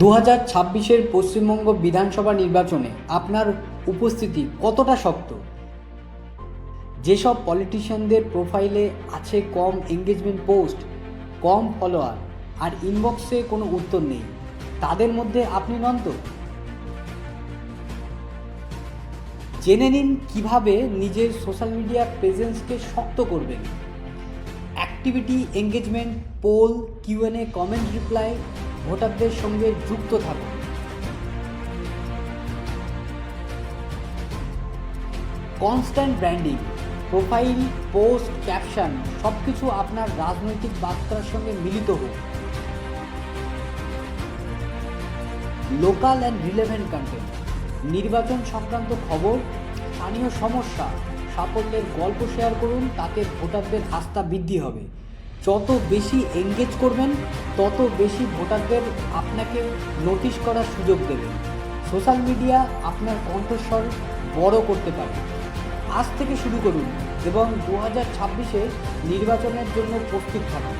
2026-এর পশ্চিমবঙ্গ বিধানসভা নির্বাচনে আপনার উপস্থিতি কতটা শক্ত? যেসব পলিটিশিয়ানদের প্রোফাইলে আছে কম এঙ্গেজমেন্ট পোস্ট, কম ফলোয়ার আর ইনবক্সে কোনো উত্তর নেই, তাদের মধ্যে আপনি নন তো? জেনে নিন কিভাবে নিজের সোশ্যাল মিডিয়া প্রেজেন্সকে শক্ত করবেন। Activity, engagement, poll, Q and A, comment, reply, ভোটারদের সঙ্গে যুক্ত থাকুন। Constant branding, profile, post, caption সব কিছু আপনার রাজনৈতিক বার্তার সঙ্গে মিলিত হোক। লোকাল অ্যান্ড রিলেভেন্ট কন্টেন্ট, নির্বাচন সংক্রান্ত খবর, স্থানীয় সমস্যা, সাফল্যের গল্প শেয়ার করুন, তাতে ভোটারদের আস্থা বৃদ্ধি হবে। যত বেশি এঙ্গেজ করবেন তত বেশি ভোটারদের আপনাকে নোটিশ করার সুযোগ দেবে। সোশ্যাল মিডিয়া আপনার কণ্ঠস্বর বড় করতে পারে। আজ থেকে শুরু করুন এবং 2026-এ নির্বাচনের জন্য প্রস্তুত থাকুন।